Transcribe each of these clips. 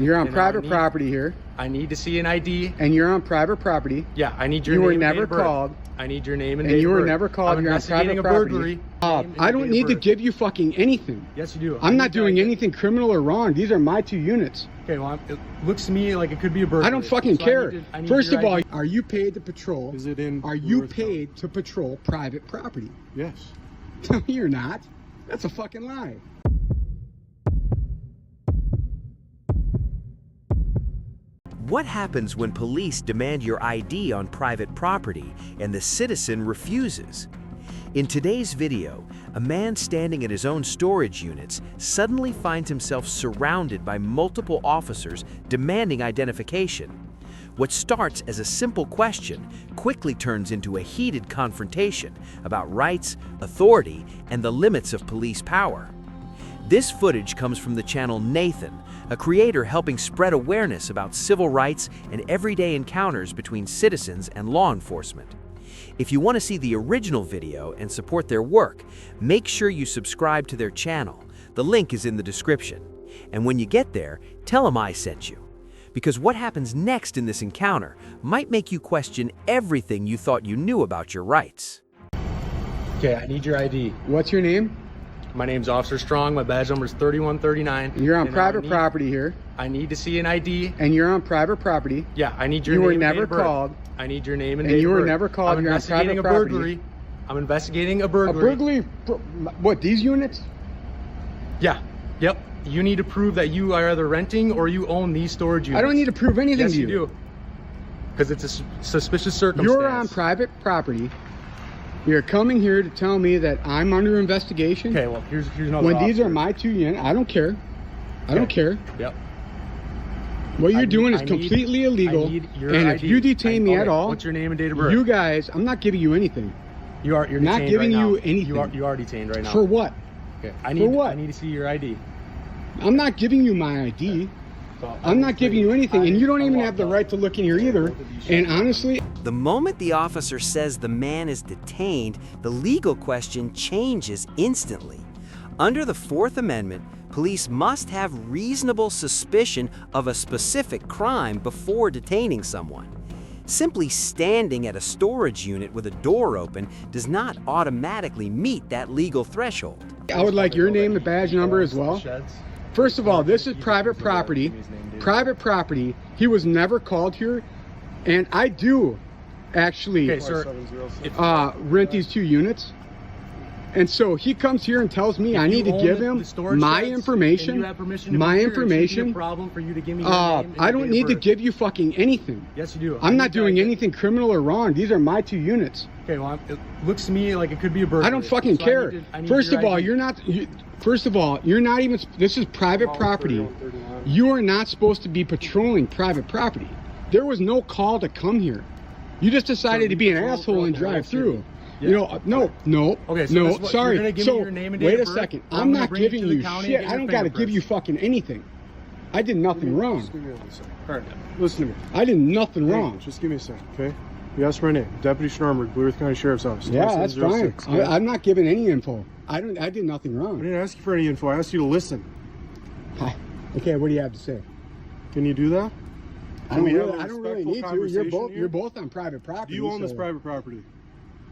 You're on private property here. I need to see an ID. And you're on private property. Yeah, I need your name. You were never called. I need your name and you were never called. I'm you're on private a property. burglary. I don't need to give you fucking anything. Yes, you do. I'm not doing anything criminal or wrong. These are my 2 units. Okay, well, it looks to me like it could be a burglary. I don't fucking care. I need First of all, ID. are you paid to patrol? Is it in? Are you paid to patrol private property? Yes. No, you're not. That's a fucking lie. What happens when police demand your ID on private property and the citizen refuses? In today's video, a man standing at his own storage units suddenly finds himself surrounded by multiple officers demanding identification. What starts as a simple question quickly turns into a heated confrontation about rights, authority, and the limits of police power. This footage comes from the channel Nathan, a creator helping spread awareness about civil rights and everyday encounters between citizens and law enforcement. If you want to see the original video and support their work, make sure you subscribe to their channel. The link is in the description. And when you get there, tell them I sent you. Because what happens next in this encounter might make you question everything you thought you knew about your rights. Okay, I need your ID. What's your name? My name's Officer Strong. My badge number is 3139. You're on private property here. I need to see an ID. And you're on private property. Yeah, I need your name. You were never and date of birth. called. I need your name and And date you of were birth. never called. I'm You're on investigating private a property. burglary. I'm investigating a burglary. A burglary? What, these units? Yeah. Yep. You need to prove that you are either renting or you own these storage units. I don't need to prove anything yes, to you. Yes, you do. Because it's a suspicious circumstance. You're on private property. You're coming here to tell me that I'm under investigation. Okay, well, here's another When officer. these are my 2 units, I don't care. I don't care. Yep. What you're doing is completely illegal. And if you detain me at all, what's your name and date of birth? you guys, I'm not giving you anything. You're not giving right you now. anything. You are detained right now. For what? Okay. For what? I need to see your ID. I'm not giving you my ID. I'm not giving you anything, and you don't even have the right to look in here either. And honestly, The moment the officer says the man is detained, the legal question changes instantly. Under the Fourth Amendment, police must have reasonable suspicion of a specific crime before detaining someone. Simply standing at a storage unit with a door open does not automatically meet that legal threshold. I would like your name and badge number as well. First of all, this is private property. Private property. He was never called here, and I do actually rent these 2 units. And so he comes here and tells me I need to give him my information. My information. I don't need to give you fucking anything. Yes, you do. I'm not doing anything criminal or wrong. These are my 2 units. Okay, well, it looks to me like it could be a burglary. I don't fucking care. First of all, you're not. First of all, you're not even. This is private property. You are not supposed to be patrolling private property. There was no call to come here. You just decided to be an asshole and drive through. You know, no. Okay, so no, sorry. You're gonna give me your name and date wait of a birth, second. or I'm gonna not bring it giving to the you county shit. and get I your don't got to give you fingerprints. fucking anything. I did nothing wrong. Just give me a second. All right, listen to me. I did nothing Hey, wrong. Just give me a second, okay? You asked my name, Deputy Schnorberg, Blue Earth County Sheriff's Office. Yeah, that's fine. 2706, okay? I'm not giving any info. I did nothing I wrong. didn't ask you for any info. I asked you to listen. Okay, what do you have to say? Can you do that? I don't Can we have a really need to. conversation You're here? both on private property. Do you own this so private property?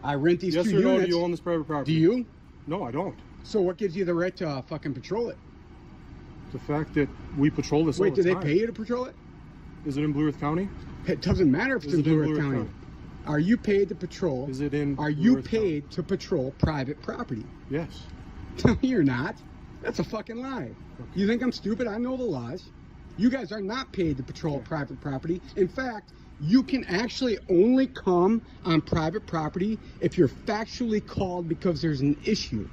I rent these Yes 2 or no, units. do you own this private property? Do you? No, I don't. So what gives you the right to fucking patrol it? The fact that we patrol this Wait, all do the they time. pay you to patrol it? Is it in Blue Earth County? It doesn't matter if it's Is in it Blue Earth County. Are you paid to patrol? Is it in Are Blue you Earth paid to patrol private property? Yes. No, you're not. That's a fucking lie. You think I'm stupid? I know the laws. You guys are not paid to patrol private property. In fact, you can actually only come on private property if you're factually called because there's an issue.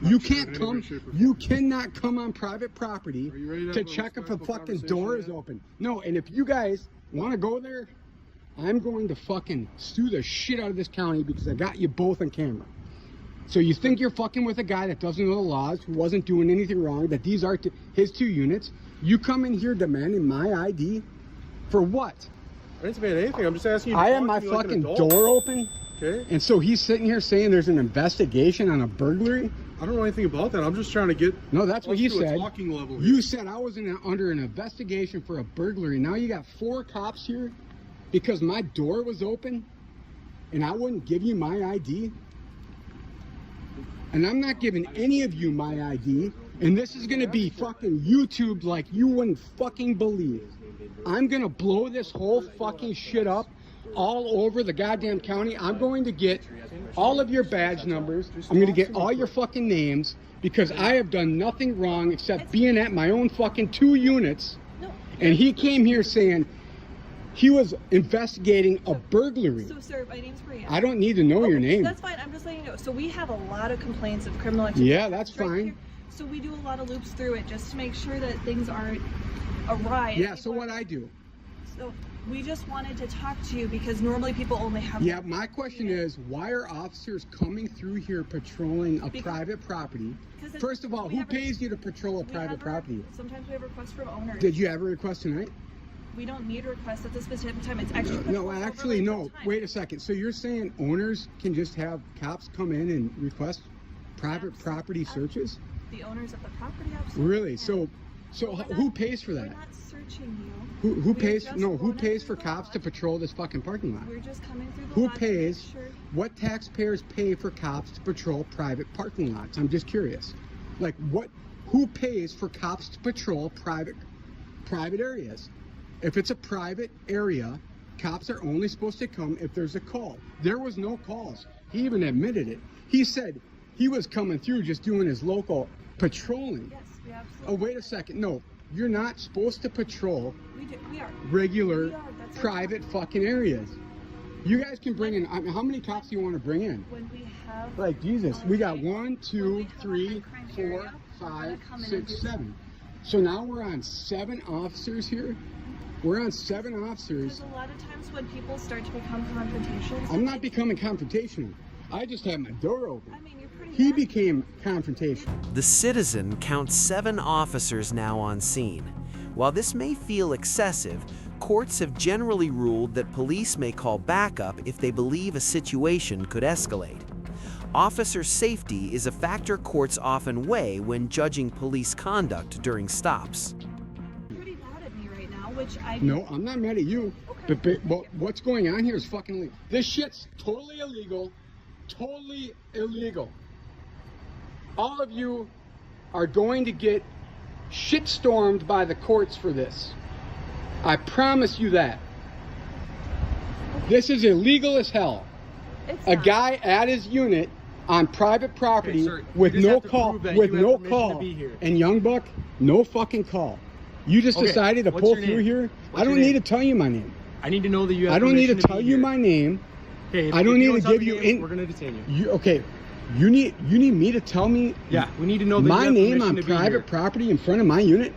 You can't come, you cannot come on private property to check if a fucking door is open. No, and if you guys want to go there, I'm going to fucking sue the shit out of this county because I got you both on camera. So you think you're fucking with a guy that doesn't know the laws, who wasn't doing anything wrong, that these are his 2 units. You come in here demanding my ID for what? I didn't demand anything. I'm just asking you to I talk have my to me like an fucking adult. door open. Okay. And so he's sitting here saying there's an investigation on a burglary. I don't know anything about that. I'm just trying to get. No, that's what he us to a said. talking level You here. said I was under an investigation for a burglary. Now you got 4 cops here because my door was open and I wouldn't give you my ID. And I'm not giving any of you my ID. And this is gonna be fucking YouTube like you wouldn't fucking believe. I'm gonna blow this whole fucking shit up all over the goddamn county. I'm going to get all of your badge numbers. I'm gonna get all your fucking names because I have done nothing wrong except being at my own fucking 2 units. And he came here saying he was investigating a burglary. So, sir, my name's Maria. I don't need to know your name. That's fine. I'm just letting you know. So we have a lot of complaints of criminal activity. Yeah, that's right fine. here. So we do a lot of loops through it just to make sure that things aren't awry. Yeah, so what I do? So we just wanted to talk to you because normally people only have. Yeah, my question is, why are officers coming through here patrolling a private property? First of all, who pays you to patrol a private property? Sometimes we have requests from owners. Did you have a request tonight? We don't need requests at this specific time. It's actually No, actually, no. Wait a second. So you're saying owners can just have cops come in and request private property searches? The owners of the property, absolutely. Really? So who pays for We're that? not searching you. Who We're pays? just No, who going pays through for the cops to lot. patrol this fucking parking lot? We're just coming through the Who lot to make pays? sure- What taxpayers pay for cops to patrol private parking lots? I'm just curious. Like what? Who pays for cops to patrol private areas? If it's a private area, cops are only supposed to come if there's a call. There was no calls. He even admitted it. He said he was coming through just doing his local patrolling. Yes, we absolutely. Oh, wait a second. No, you're not supposed to patrol We are. regular We are. That's our private job. fucking areas. You guys can bring in, I mean, how many cops do you want to bring in? When we have. Like Jesus, we got 1, When 2, we have a 3, high crime 4, area, we're 5, gonna come in and 6, do 7. So now we're on 7 officers here. We're on 7 officers. Because a lot of times when people start to become confrontational. I'm not becoming confrontational. I just had my door open. I mean, you're pretty. He bad. became confrontational. The Citizen counts 7 officers now on scene. While this may feel excessive, courts have generally ruled that police may call backup if they believe a situation could escalate. Officer safety is a factor courts often weigh when judging police conduct during stops. Pretty mad at me right now, which I. No, I'm not mad at you. Okay. But what's going on here is fucking illegal. This shit's totally illegal. Totally illegal. All of you are going to get shitstormed by the courts for this. I promise you that. This is illegal as hell. It's A not. guy at his unit on private property Okay, sir, with you just no have to call, prove that with you have no permission to call. be here. And Young Buck, no fucking call. You just Okay, decided to what's pull your through name? here. What's I don't your need name? to tell you my name. I need to know that you have I don't need to permission tell be you here. my name. Okay, if I don't you need to tell give me you your name, in. We're gonna detain you. You okay? You need me to tell me. Yeah, we need to know that my you have name permission on to be private here. property in front of my unit.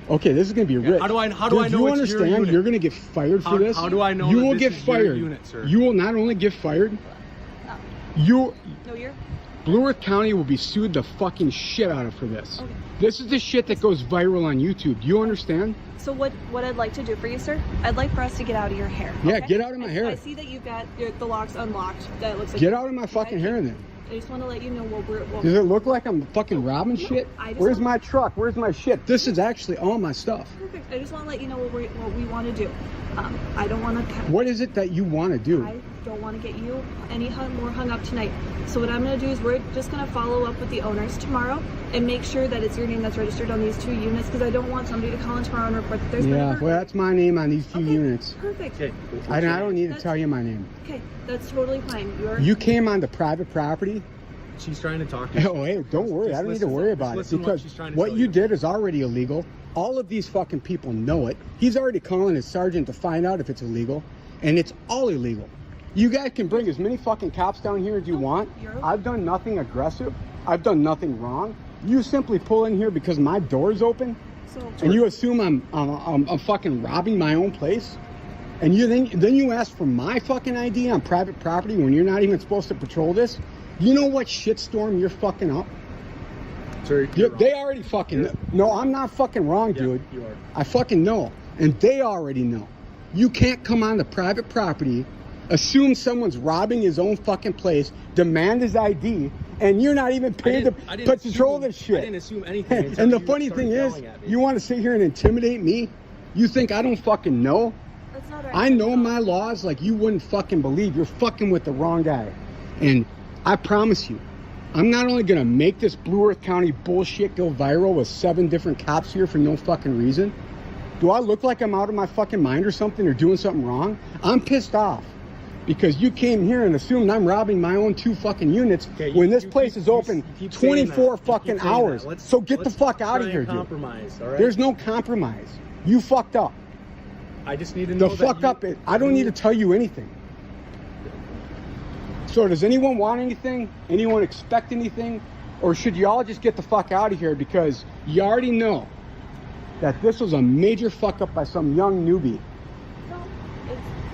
Okay, this is gonna be Yeah, rich. how do I Dude, know you it's your understand? unit? You're gonna get fired for How- this. how do I know You that will this get is your fired. unit, sir? You will not only get fired. You, No, you're. Blue Earth County will be sued the fucking shit out of for this. Okay. This is the shit that goes viral on YouTube. Do you understand? So what I'd like to do for you, sir? I'd like for us to get out of your hair. Yeah, okay? get out of my hair. I see that you've got the locks unlocked. That looks like. Get out of my fucking hair then. I just want to let you know what Does it look like I'm fucking robbing shit? I just Where's want- my truck? Where's my shit? This is actually all my stuff. Perfect. I just want to let you know what we want to do. I don't want to. What is it that you want to do? I don't want to get you any more hung up tonight. So what I'm going to do is we're just going to follow up with the owners tomorrow and make sure that it's your name that's registered on these 2 units because I don't want somebody to call in tomorrow and report that there's been a Yeah, burglary. well, that's my name on these 2 Okay, units. Perfect. Okay. I don't need to That's- tell you my name. Okay, that's totally fine. You came onto private property. She's trying to talk to you. Oh, hey, don't worry. Just I don't need to listen- worry just about it listen what because she's trying to what tell you you. did is already illegal. All of these fucking people know it. He's already calling his sergeant to find out if it's illegal, and it's all illegal. You guys can bring as many fucking cops down here as you want. you're okay. I've done nothing aggressive. I've done nothing wrong. You simply pull in here because my door's open, So and you assume I'm fucking robbing my own place, and then you ask for my fucking ID on private property when you're not even supposed to patrol this. You know what shitstorm you're fucking up? Sir, you're wrong. They already fucking know. No, I'm not fucking wrong, Yeah, dude. you are. I fucking know, and they already know. You can't come on the private property, assume someone's robbing his own fucking place, demand his ID, and you're not even paid I to didn't patrol assume- this shit. I didn't assume anything. until And the you funny started thing is, yelling at me. you want to sit here and intimidate me? You think I don't fucking know? That's not our I know intention. my laws like you wouldn't fucking believe. You're fucking with the wrong guy. And I promise you, I'm not only gonna make this Blue Earth County bullshit go viral with 7 different cops here for no fucking reason. Do I look like I'm out of my fucking mind or something or doing something wrong? I'm pissed off because you came here and assumed I'm robbing my own 2 fucking units Okay, when this you place keep- is open you keep saying 24 that. You fucking keep saying hours. that. So get the let's fuck out of try here, and dude. compromise, all right? There's no compromise. You fucked up. I just need to know The that fuck you- up. I don't need to tell you anything. So does anyone want anything? Anyone expect anything? Or should y'all just get the fuck out of here because you already know that this was a major fuck up by some young newbie? No,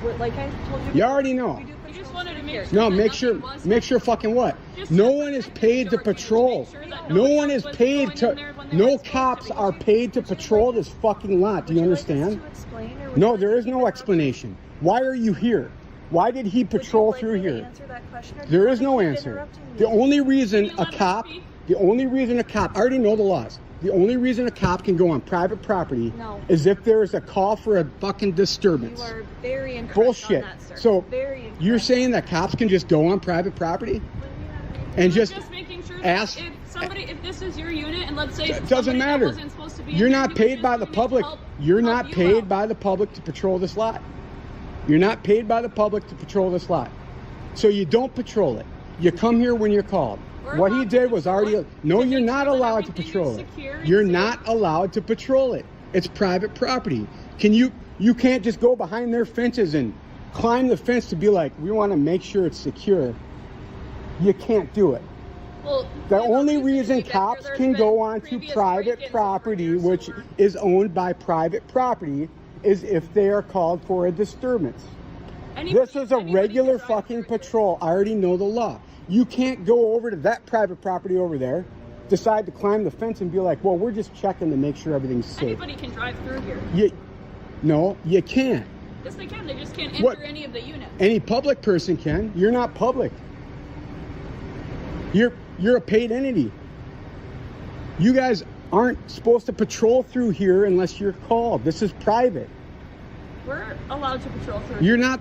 it's like I told you. You already know. We do We just patrols wanted to through make here. sure. No, that make sure fucking what? Just No to one is protect paid to your community, patrol. make sure that No nobody one is was paid going in to, there when they no weren't supposed to cops be. are paid to patrol this fucking lot. Do you Would like us understand? to explain, or would No, you like there to is keep no interrupting explanation. Why are you here? Why did he me? Would you patrol like through me to here? answer that question, or do There you is no want to keep answer. interrupting me? The only reason Can you a let me cop, speak? I already know the laws. The only reason a cop can go on private property No. is if there is a call for a fucking disturbance. You are very incorrect Bullshit. on that, sir. So Very incorrect. you're saying that cops can just go on private property We're and just making sure ask- that if this is your unit and let's say It doesn't somebody that matter. wasn't supposed to be You're in there, not you paid just by the need public. help- You're help not you paid out. by the public to patrol this lot. You're not paid by the public to patrol this lot. So you don't patrol it. You come here when you're called. We're What he allowed to did was patrol already. it No, to you're make not sure that allowed to everything is patrol it. secure and You're safe. not allowed to patrol it. It's private property. You can't just go behind their fences and climb the fence to be like, we want to make sure it's secure. You can't do it. Well, The we have a only to reason believe that cops there's can been go onto previous private break-ins property, over here, which so we're- is owned by private property, is if they are called for a disturbance. anybody- This is a anybody regular can drive fucking through. patrol. I already know the law. You can't go over to that private property over there, decide to climb the fence and be like, well, we're just checking to make sure everything's safe. Anybody can drive through here. No, you can't. Yes, they can. They just can't enter What? any of the units. Any public person can. You're not public. You're a paid entity. You guys aren't supposed to patrol through here unless you're called. This is private. We're allowed to patrol through. You're not.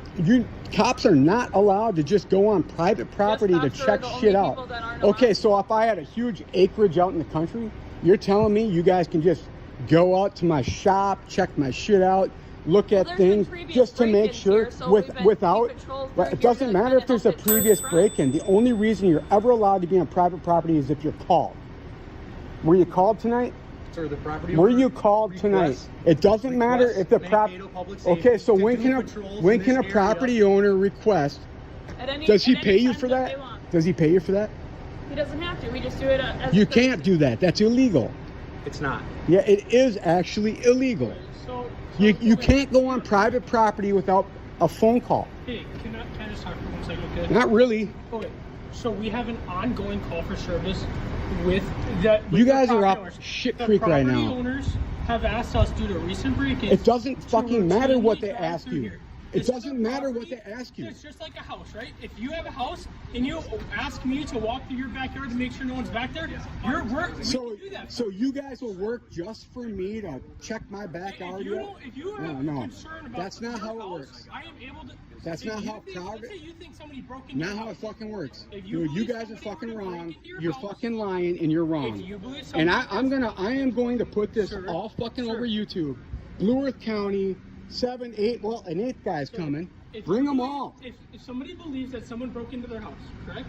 Cops are not allowed to just go on private property to cops are check the only shit people out. that aren't Okay, allowed. so if I had a huge acreage out in the country, you're telling me you guys can just go out to my shop, check my shit out, look at there's been things previous just to make break-ins sure here, so we patrol without. through But it here doesn't to matter if there's a benefit previous tourist break-in. The only reason you're ever allowed to be on private property is if you're called. Were you called tonight? Sir, the property Were owner you called tonight? requests- It doesn't matter if the requests prop. Mankato Public Safety Okay, so to when do can a patrols when in can a this area. property owner request? At any- Does he at pay any you time for that they that? want. Does he pay you for that? He doesn't have to. We just do it as You a can't courtesy. do that. That's illegal. It's not. Yeah, it is actually illegal. You can't go on private property without a phone call. Hey, can I just talk for 1 second, okay? Not really. Okay, so we have an ongoing call for service with that. You guys are up shit creek right The now. property owners have asked us due to recent break-ins. It doesn't to fucking matter what routinely they drive ask through you. here. It This is doesn't a matter what property- they ask you. It's just like a house, right? If you have a house and you ask me to walk through your backyard to make sure no one's back there, you're work. We So, can do that. so you guys will work just for me to check my backyard? If you don't, if you have No, concern about that's not your how it house, works. I am able to. That's if not you how think- private- Let's say you think somebody broke into Not your how it house. fucking works. If You believe guys are somebody fucking broke wrong. into your You're house, fucking lying and you're wrong. If you believe And somebody- I am going to put this Sir, all fucking sir. over YouTube. Blue Earth County, 7, 8, well, an 8th guy's coming. If Bring you them believe- all. If somebody believes that someone broke into their house, correct?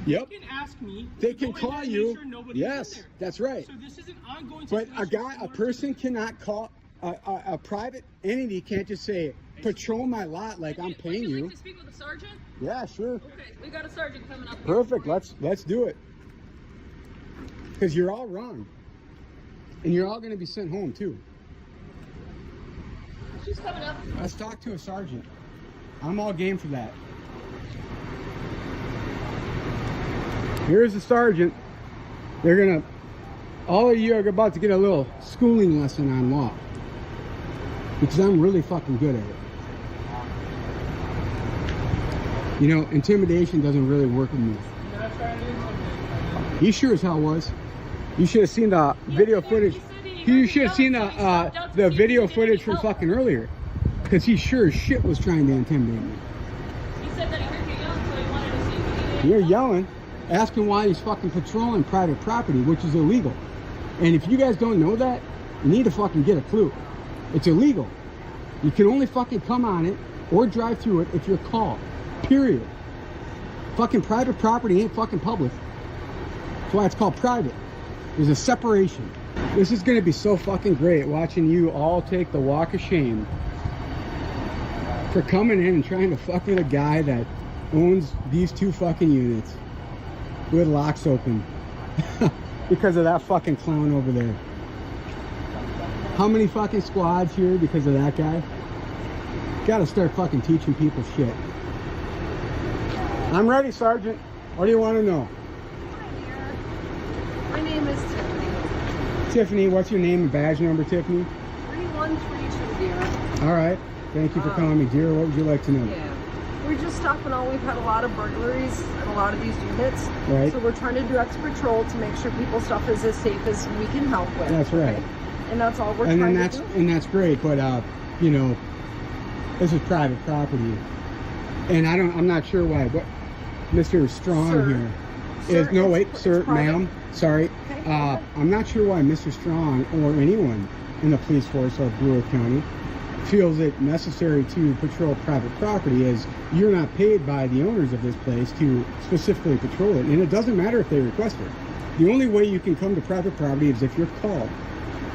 Yep. They can ask me. They to can go in there call and you. make sure nobody's in Yes, there. that's right. So this is an ongoing But situation. a person cannot call, a private entity can't just say, patrol my lot like I'm paying Would you you. like to speak with the sergeant? Yeah, sure. Okay, we got a sergeant coming up. here. Perfect. Let's do it. Because you're all wrong. And you're all going to be sent home too. She's coming up. Let's talk to a sergeant. I'm all game for that. Here's the sergeant. They're gonna, all of you are about to get a little schooling lesson on law. Because I'm really fucking good at it. You know, intimidation doesn't really work with me. He sure as hell was. You should have seen the video footage. You should have seen the video footage from fucking earlier. Because he sure as shit was trying to intimidate me. He said that he heard you yelling, so he wanted to see if he needed You're help. yelling, asking why he's fucking patrolling private property, which is illegal. And if you guys don't know that, you need to fucking get a clue. It's illegal. You can only fucking come on it or drive through it if you're called. Period. Fucking private property ain't fucking public. That's why it's called private. There's a separation. This is gonna be so fucking great watching you all take the walk of shame for coming in and trying to fuck with a guy that owns these 2 fucking units with locks open because of that fucking clown over there. How many fucking squads here because of that guy? Gotta start fucking teaching people shit. I'm ready, Sergeant. What do you want to know? My name is Tiffany. Tiffany, what's your name and badge number, Tiffany? 3132, dear. All right. Thank you for calling me, dear. What would you like to know? Yeah. We're just stopping on. We've had a lot of burglaries in a lot of these units. Right. So we're trying to do extra patrol to make sure people's stuff is as safe as we can help with. That's right. Okay? And that's all we're And trying then to do. and that's great, but you know, this is private property. And I'm not sure why, but Mr. Strong Sir. here Sir, is no wait, it's sir, private. ma'am, sorry. Okay, go ahead. I'm not sure why Mr. Strong or anyone in the police force of Blue Earth County feels it necessary to patrol private property, as you're not paid by the owners of this place to specifically patrol it, and it doesn't matter if they request it. The only way you can come to private property is if you're called.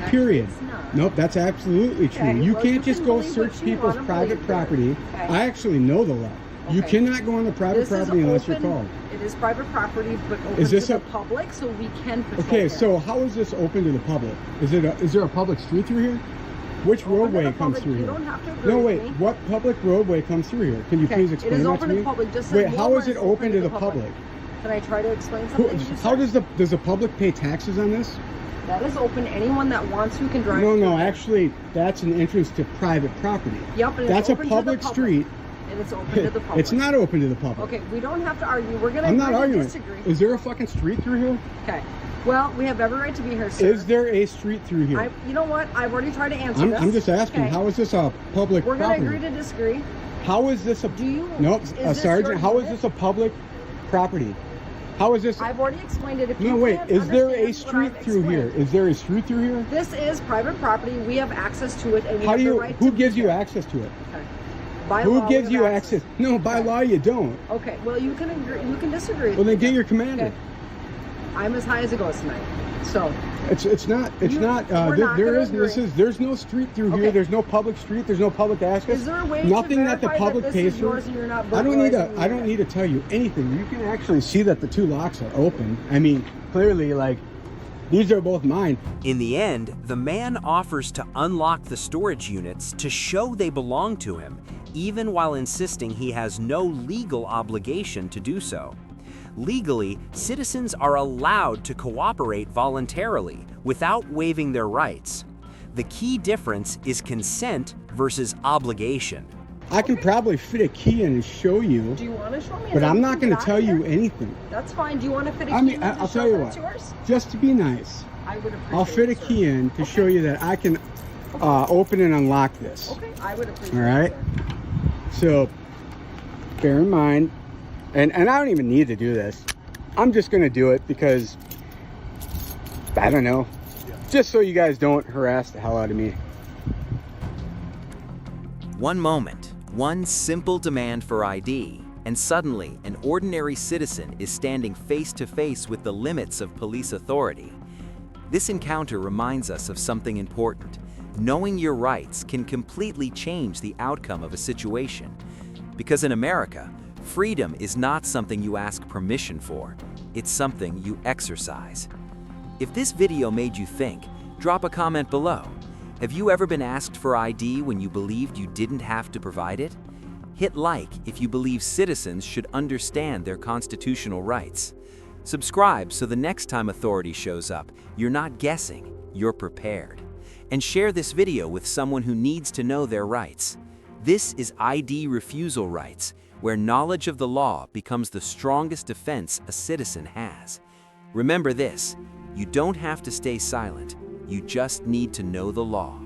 Actually, Period. it's not. Nope, that's absolutely true. Okay, You well, can't you just can go believe search what you people's wanna private believe, dear. property. Okay. I actually know the law. You Okay. cannot go on the private This property is unless you're open. called. It is private property, but open Is this to a- the public, so we can patrol Okay, there. so how is this open to the public? Is there a public street through here? Which Open to roadway the comes public, through you here? don't have to agree No, with wait. me. What public roadway comes through here? Can you Okay, please it explain is that open to to me? the public, just Wait, as how Walmart is it open to the public? Can I try to explain Who, something to you, how sir? does the public pay taxes on this? That is open. Anyone that wants to can drive. No, through no. it. Actually, that's an entrance to private property. Yep, and That's it's a open to the public street. And it's open to the public. It's not open to the public. Okay, we don't have to argue. We're gonna I'm not agree to arguing. disagree. Is there a fucking street through here? Okay. Well, we have every right to be here, sir. Is there a street through here? You know what? I've already tried to answer this. I'm just asking. Okay. How is this a public We're gonna property? agree to disagree. How is this a? Do you? Nope, is this Sergeant. your How is unit? this a public property? How is this? I've already explained it. If No, you wait. can't Is there a understand what street I've through here? explained, Is there a street through here? This is private property. We have access to it, and we How have do the you? right Who to gives be you there. access to it? Okay. By Who law, we gives have you access? No, by law you don't. Okay. Well, you can agree. You can disagree. Well, then get your commander. Okay. I'm as high as it goes tonight. So. It's not. It's You- not. we're There, not there gonna is. This agree. is. There's no street through here. Okay. There's no public street. There's no public access. Is there a way Nothing to that the verify public that pays this is for. yours and you're not I don't need to. burglarizing I don't the need to tell you anything. You can actually see that the two locks are open. I mean, clearly, like, these are both mine. In the end, the man offers to unlock the storage units to show they belong to him, even while insisting he has no legal obligation to do so. Legally, citizens are allowed to cooperate voluntarily without waiving their rights. The key difference is consent versus obligation. I can probably fit a key in and show you, Do you want to show me? but I'm not going going to tell you anything. That's fine. Do you want to fit a key I mean, in to I'll show tell you that it's what. yours? Just to be nice, I would appreciate I'll fit a it, sir. key in to show you that I can open and unlock this. Okay, I would appreciate All right. it, sir. So bear in mind, and I don't even need to do this. I'm just going to do it because, I don't know, just so you guys don't harass the hell out of me. One moment, one simple demand for ID, and suddenly an ordinary citizen is standing face to face with the limits of police authority. This encounter reminds us of something important. Knowing your rights can completely change the outcome of a situation. Because in America, freedom is not something you ask permission for, it's something you exercise. If this video made you think, drop a comment below. Have you ever been asked for ID when you believed you didn't have to provide it? Hit like if you believe citizens should understand their constitutional rights. Subscribe so the next time authority shows up, you're not guessing, you're prepared. And share this video with someone who needs to know their rights. This is ID Refusal Rights, where knowledge of the law becomes the strongest defense a citizen has. Remember this, you don't have to stay silent, you just need to know the law.